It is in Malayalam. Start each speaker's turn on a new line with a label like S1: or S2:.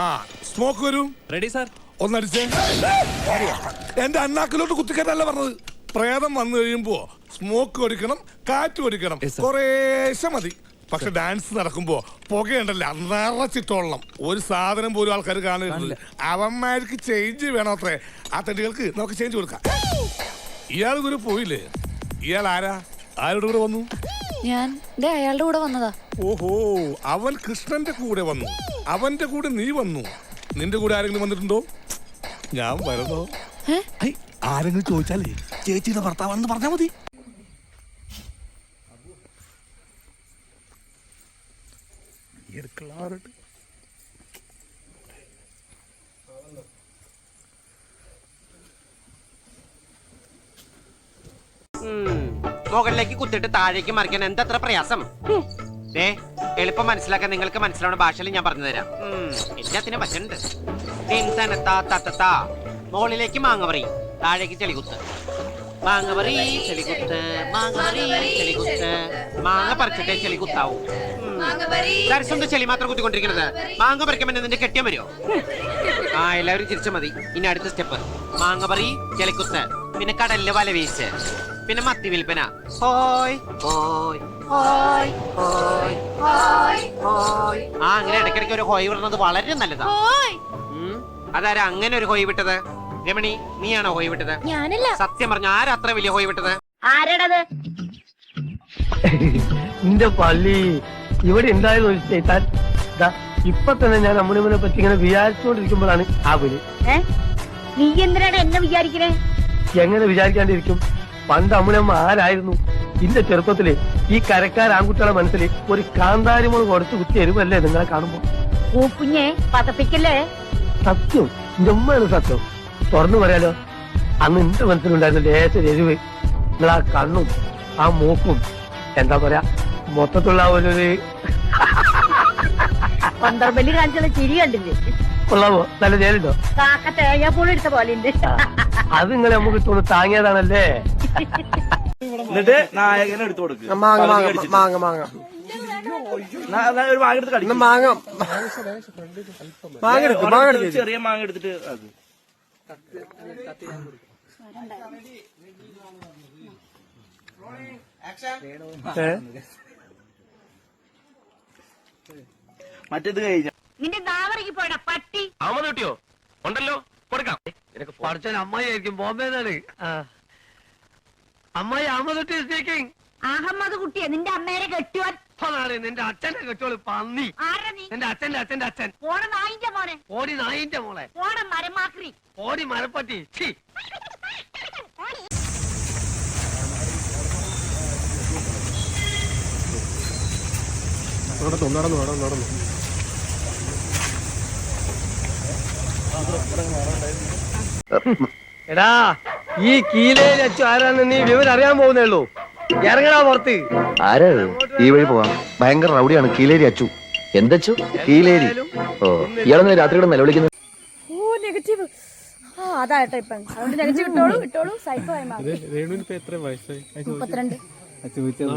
S1: ആ സ്മോക്ക് വരും.
S2: Ready sir.
S1: ഒന്നടിച്ചേ. എന്റെ അണ്ണാക്കിലോട്ട് കുത്തിക്കറ്റല്ല പറഞ്ഞത്. പ്രേതം വന്നു കഴിയുമ്പോ സ്മോക്ക് ഒടിക്കണം, കാറ്റ് ഒടിക്കണം, കുറേശ്ശെ മതി. പക്ഷെ ഡാൻസ് നടക്കുമ്പോ പുകയുണ്ടല്ലോ നിറച്ചിട്ടോളണം. ഒരു സാധനം പോലും ആൾക്കാർ കാണരുത്. അവന്മാർക്ക് ചേഞ്ച് വേണം അത്രേ. ആ തണ്ടികൾക്ക് നമുക്ക് ചേഞ്ച് കൊടുക്കാം. ഇയാൾ ഇതുവരെ പോയില്ലേ? ഇയാൾ ആരാ? ആരുടെ കൂടെ വന്നു?
S3: ഞാൻ അയാളുടെ കൂടെ വന്നതാ.
S1: ഓഹോ, അവൻ കൃഷ്ണന്റെ കൂടെ വന്നു. അവന്റെ കൂടെ നീ വന്നു. നിന്റെ കൂടെ ആരെങ്കിലും വന്നിട്ടുണ്ടോ? ഞാൻ വരുന്നോ? ആരെങ്കിലും ചോദിച്ചാലേ ചേച്ചിയുടെ ഭർത്താവാണെന്ന് പറഞ്ഞാ മതി.
S4: മുകളിലേക്ക് കുത്തിട്ട് താഴേക്ക് മറിക്കാൻ എന്തത്ര പ്രയാസം. എളുപ്പം മനസ്സിലാക്കാൻ നിങ്ങൾക്ക് മനസ്സിലാവുന്ന ഭാഷയിൽ ഞാൻ പറഞ്ഞു തരാം. എല്ലാത്തിനും പറ്റുന്നുണ്ട്. മുകളിലേക്ക് മാങ്ങപറി, താഴേക്ക് ചെളികുത്ത്. മാങ്ങപറി ചെളികുത്ത്, മാങ്ങപറി ചെളികുത്ത്. മാങ്ങ പറിച്ചിട്ടേ ചെളികുത്താവൂ. ദർശനം ചെളി മാത്രം കുത്തിക്കൊണ്ടിരിക്കുന്നത്. മാങ്ങ പറിക്കുമ്പോൾ നിന്റെ കെട്ടിയാൻ വരുമോ? ആ, എല്ലാവരും ചിരിച്ച മതി. ഇനി അടുത്ത സ്റ്റെപ്പ് മാങ്ങപറി ചെളികുത്ത്, പിന്നെ കടലില് വല വീശ്, പിന്നെ മത്തി വിൽപ്പന. ഹോയ് ഹോയ് ഹോയ് ഹോയ് ഹോയ് ഹോയ്. ആ, അങ്ങനെ ഇടയ്ക്കിടയ്ക്ക് ഒരു ഹോയ് വിടുന്നത് വളരെ നല്ലതാ. അതാരാ അങ്ങനെ ഒരു ഹോയ് വിട്ടത്? രമണി, നീയാണോ ഹോയ് വിട്ടത്?
S3: ഞാനല്ല.
S4: സത്യം പറഞ്ഞ ആരാ അത്ര വലിയ ഹോയ് വിട്ടത്?
S5: ആരാടത്?
S6: നിന്റെ പള്ളി ഇവിടെ ഉണ്ടായിരുന്നു ചെയ്താൽ. ഇപ്പൊ തന്നെ ഞാൻ അമ്മുനെ പറ്റി ഇങ്ങനെ വിചാരിച്ചുകൊണ്ടിരിക്കുമ്പോഴാണ് ആ വിളി.
S5: നീ എന്തിനാണ് എന്നെ വിചാരിക്കണേ?
S6: എങ്ങനെ വിചാരിക്കാണ്ടിരിക്കും? പണ്ട് അമ്മുനമ്മ ആരായിരുന്നു? ഇന്റെ ചെറുപ്പത്തില് ഈ കരക്കാർ ആൺകുട്ടികളെ മനസ്സിൽ ഒരു കാന്താരിമോൾ കുറച്ച് കുത്തി എരുവല്ലേ നിങ്ങളെ കാണുമ്പോ?
S5: ഓ കുഞ്ഞെ, പതപ്പിക്കല്ലേ.
S6: സത്യം, എന്റെ ഉമ്മയാണ് സത്യം. തുറന്നു പറയാലോ, അന്ന് എന്റെ മനസ്സിലുണ്ടായിരുന്ന ലേശ എരിവ്. നിങ്ങളാ കണ്ണും ആ മൂക്കും, എന്താ പറയാ, മൊത്തത്തിലുള്ള ഒരു
S5: പന്തർബലി കാണിച്ചുള്ള ചിരി കണ്ടില്ലേ?
S6: കൊള്ളാമോ? നല്ല ചേരുണ്ടോ?
S5: കാക്ക തേങ്ങാപ്പൂള് എടുത്ത പോലെ ഉണ്ട്.
S6: അത് നിങ്ങളെ നമുക്ക് തോന്നുന്നു താങ്ങിയതാണല്ലേ.
S2: എന്നിട്ട് നായകനെ എടുത്തു കൊടുക്കുക.
S6: മാങ്ങ മാങ്ങ മാങ്ങ
S2: ഒരു മാങ്ങ എടുത്ത് കടിക്കും.
S6: മാങ്ങ മാങ്ങ
S2: ചെറിയ മാങ്ങ എടുത്തിട്ട് അത് മറ്റേത് കഴിഞ്ഞ
S5: നിന്റെ നാവറയ്ക്ക് പോയടാ പട്ടി.
S6: അഹമ്മദ് കിട്ടിയോ? ഉണ്ടല്ലോ, കൊടുക്കാം. പഠിച്ചാൽ അമ്മായി ആയിരിക്കും. ബോംബെന്നാണ് അമ്മായി. അഹമ്മദ് കുട്ടി സ്പീക്കിംഗ്.
S5: അഹമ്മദ് കുട്ടിയെ നിന്റെ അമ്മേനെ കെട്ടുവാൻ.
S6: നിന്റെ അച്ഛനെ കെട്ടോളൂ പന്നി.
S5: ആരാ നീ?
S6: എന്റെ അച്ഛന്റെ അച്ഛന്റെ അച്ഛൻ.
S5: പോണ നായിന്റെ മോനെ.
S6: ഓടി നായിന്റെ മോളെ.
S5: പോണ മരമാക്രി.
S6: ഓടി മരപ്പട്ടി. നടന്നു. എടാ, ഈ കീലയിൽ അച്ചു ആരാന്ന് നീ വിവരം അറിയാൻ പോകുന്നേ ഉള്ളൂ. ഇറങ്ങടാ പുറത്ത്.
S7: ആരാ ഈ വഴി പോവാം? ഭയങ്കര റൗഡിയാണ് കീലേരി അച്ചു. എന്തച്ചു? കീലേരി. ഓ, ഇയാളെന്ന് രാത്രി കൂടെ നിലവിളിക്കുന്നത്.
S3: ഓ, നെഗറ്റീവ്. അതാട്ടോ ഇപ്പം. അതുകൊണ്ട് നെഗറ്റീവ് ഇട്ടോളൂ. സൈക്കോ ആയി മാറി.
S8: 32.